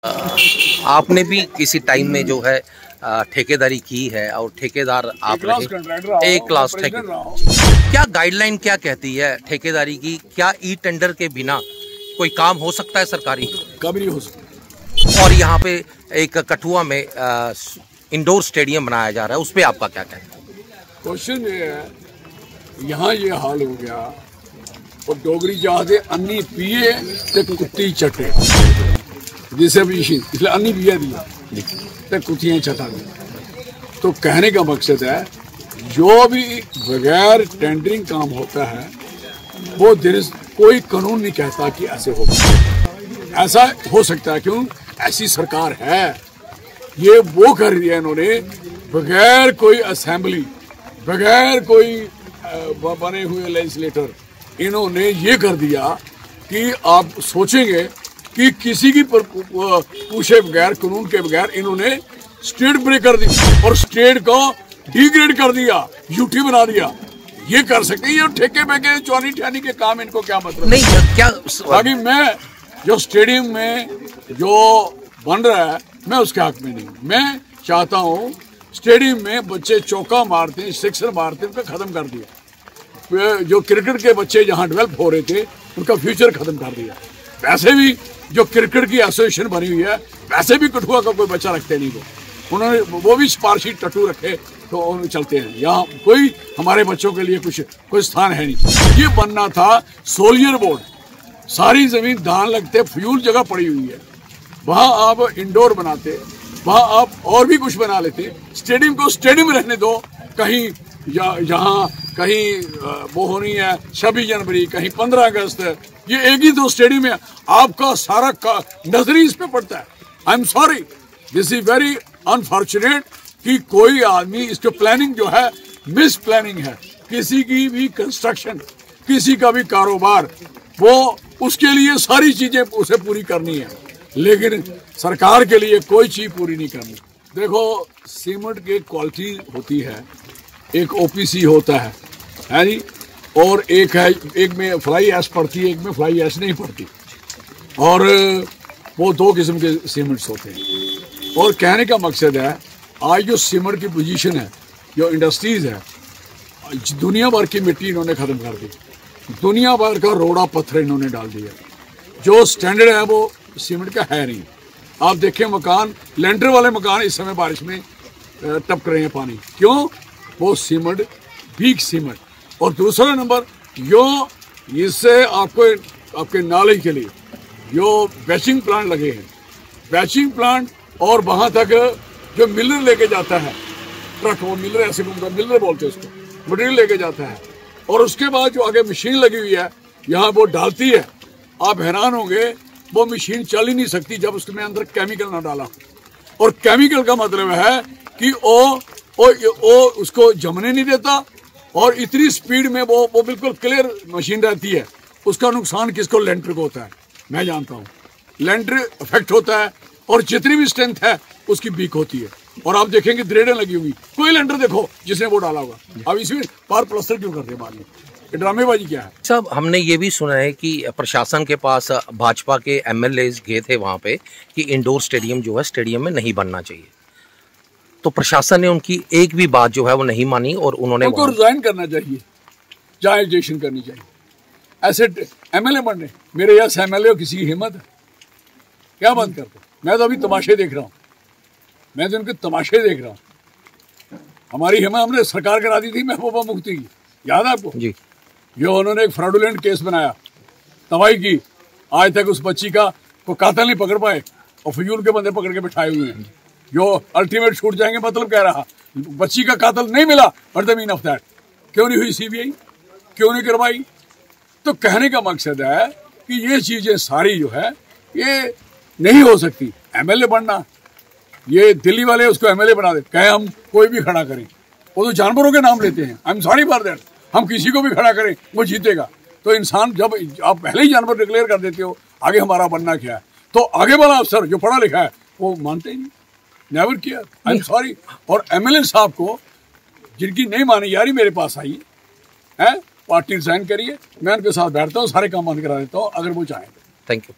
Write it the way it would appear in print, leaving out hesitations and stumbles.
आपने भी किसी टाइम में जो है ठेकेदारी की है और ठेकेदार आप रहे, एक क्लास ठेकेदार। क्या गाइडलाइन क्या कहती है ठेकेदारी की? क्या ई टेंडर के बिना कोई काम हो सकता है सरकारी? कभी नहीं हो सकता। और यहाँ पे एक कठुआ में इंडोर स्टेडियम बनाया जा रहा है, उस पर आपका क्या कहना है? क्वेश्चन ये है, यहाँ ये हाल हो गया और डोगरी जाते अन्नी पिए ते कुत्ती चटे, जिसे भी इसलिए अन्नी पिए दिया ते कुत्तियाँ चटा दी। तो कहने का मकसद है जो भी बगैर टेंडरिंग काम होता है वो कोई कानून नहीं कहता कि ऐसे होगा। ऐसा हो सकता है क्यों? ऐसी सरकार है, ये वो कर रही है इन्होंने बगैर कोई असेंबली, बगैर कोई बने हुए लेजिस्लेटर, इन्होंने ये कर दिया कि आप सोचेंगे कि किसी की पूछे बगैर, कानून के बगैर इन्होंने स्टेट ब्रेक कर दी और स्टेट को डिग्रेड कर दिया, यूटी बना दिया। ये कर सकते हैं? ये ठेके बेके चौनी ठहनी के काम, इनको क्या मतलब? नहीं क्या बाकी मैं जो स्टेडियम में जो बन रहा है मैं उसके हक में नहीं। मैं चाहता हूँ स्टेडियम में बच्चे चौका मारते हैं, सिक्सर मारते हैं, उनका खत्म कर दिया। जो क्रिकेट के बच्चे जहाँ डेवलप हो रहे थे उनका फ्यूचर खत्म कर दिया। वैसे भी जो क्रिकेट की एसोसिएशन बनी हुई है, वैसे भी कठुआ का कोई बच्चा रखते नहीं, उन्होंने वो भी सिफारशी टट्टू रखे तो उन्हें चलते हैं। यहाँ कोई हमारे बच्चों के लिए कोई स्थान है नहीं। ये बनना था सोलियर बोर्ड, सारी जमीन धान लगते, फ्यूल जगह पड़ी हुई है, वहाँ आप इंडोर बनाते, वहाँ आप और भी कुछ बना लेते। स्टेडियम को स्टेडियम रहने दो, कहीं जहाँ कहीं वो होनी है 26 जनवरी, कहीं 15 अगस्त, ये एक ही तो स्टेडियम है। आपका सारा नजरी इस पे पड़ता है। I am sorry, this is very unfortunate कि कोई आदमी, इसको प्लानिंग जो है मिस प्लानिंग है। किसी की भी कंस्ट्रक्शन, किसी का भी कारोबार, वो उसके लिए सारी चीजें उसे पूरी करनी है, लेकिन सरकार के लिए कोई चीज पूरी नहीं करनी। देखो, सीमेंट की क्वालिटी होती है, एक ओपीसी होता है जी, और एक है, एक में फ्लाई ऐश पड़ती है, एक में फ्लाई ऐश नहीं पड़ती, और वो दो किस्म के सीमेंट्स होते हैं। और कहने का मकसद है आज जो सीमेंट की पोजीशन है, जो इंडस्ट्रीज है, दुनिया भर की मिट्टी इन्होंने खत्म कर दी, दुनिया भर का रोड़ा पत्थर इन्होंने डाल दिया। जो स्टैंडर्ड है वो सीमेंट का है नहीं। आप देखें मकान, लेंटर वाले मकान इस समय बारिश में टपक रहे हैं पानी, क्यों? वो सीमेंट, वीक सीमेंट। और दूसरा नंबर, जो इससे आपके नॉलेज के लिए जो बैचिंग प्लांट लगे हैं, बैचिंग प्लांट, और वहां तक जो मिलर लेके जाता है ट्रक, वो मिलर ऐसे घूमता, मिलर बोलते हैं उसको, मटेरियल लेके जाता है, और उसके बाद जो आगे मशीन लगी हुई है यहाँ वो डालती है। आप हैरान होंगे, वो मशीन चल ही नहीं सकती जब उसमें अंदर केमिकल ना डाला। और केमिकल का मतलब है कि वो उसको जमने नहीं देता, और इतनी स्पीड में वो बिल्कुल क्लियर मशीन रहती है। उसका नुकसान किसको? लेंटर को होता है। मैं जानता हूँ लेंटर इफेक्ट होता है, और जितनी भी स्ट्रेंथ है उसकी वीक होती है। और आप देखेंगे द्रेडें लगी हुई, कोई लेंटर देखो जिसने वो डाला होगा। अब इसमें पार प्लास्टर क्यों करते हैं बाद में? ये ड्रामेबाजी क्या है? साहब, हमने ये भी सुना है कि प्रशासन के पास भाजपा के एमएलए गए थे वहाँ पे कि इंडोर स्टेडियम जो है स्टेडियम में नहीं बनना चाहिए, तो प्रशासन ने उनकी एक भी बात जो है वो नहीं मानी और उन्होंने उनको रिजाइन करना चाहिए, जायजेशन करनी चाहिए। ऐसे एमएलए बनने, मेरे यहाँ एमएलए किसी की हिम्मत है क्या? बंद करते। मैं तो अभी तमाशे देख रहा हूँ, मैं तो उनके तमाशे देख रहा हूँ। हमारी हिम्मत हमने सरकार करा दी थी महबूबा मुफ्ती की, याद है आपको जी? जो उन्होंने एक फ्रॉडुलेंट केस बनाया, तबाही की, आज तक उस बच्ची का कोई कातिल नहीं पकड़ पाए, और फजूल के बंदे पकड़ के बिठाए हुए हैं, जो अल्टीमेट छूट जाएंगे। मतलब कह रहा, बच्ची का कातिल नहीं मिला, but the mean of that क्यों नहीं हुई सीबीआई, क्यों नहीं करवाई? तो कहने का मकसद है कि ये चीजें सारी जो है ये नहीं हो सकती। एमएलए बनना, ये दिल्ली वाले उसको एमएलए बना दे, कहे हम कोई भी खड़ा करें, वो तो जानवरों के नाम लेते हैं। I am sorry for that. हम किसी को भी खड़ा करें वो जीतेगा। तो इंसान, जब आप पहले ही जानवर डिक्लेयर कर देते हो, आगे हमारा बनना क्या है, तो आगे वाला अफसर जो पढ़ा लिखा है वो मानते ही नहीं, नेवर किया। I am sorry. और एमएलए साहब को जिनकी नहीं मानी यारी मेरे पास आई है, पार्टी रिजाइन करिए, मैं उनके साथ बैठता हूँ, सारे काम बंद करा देता हूँ अगर वो चाहें। Thank you.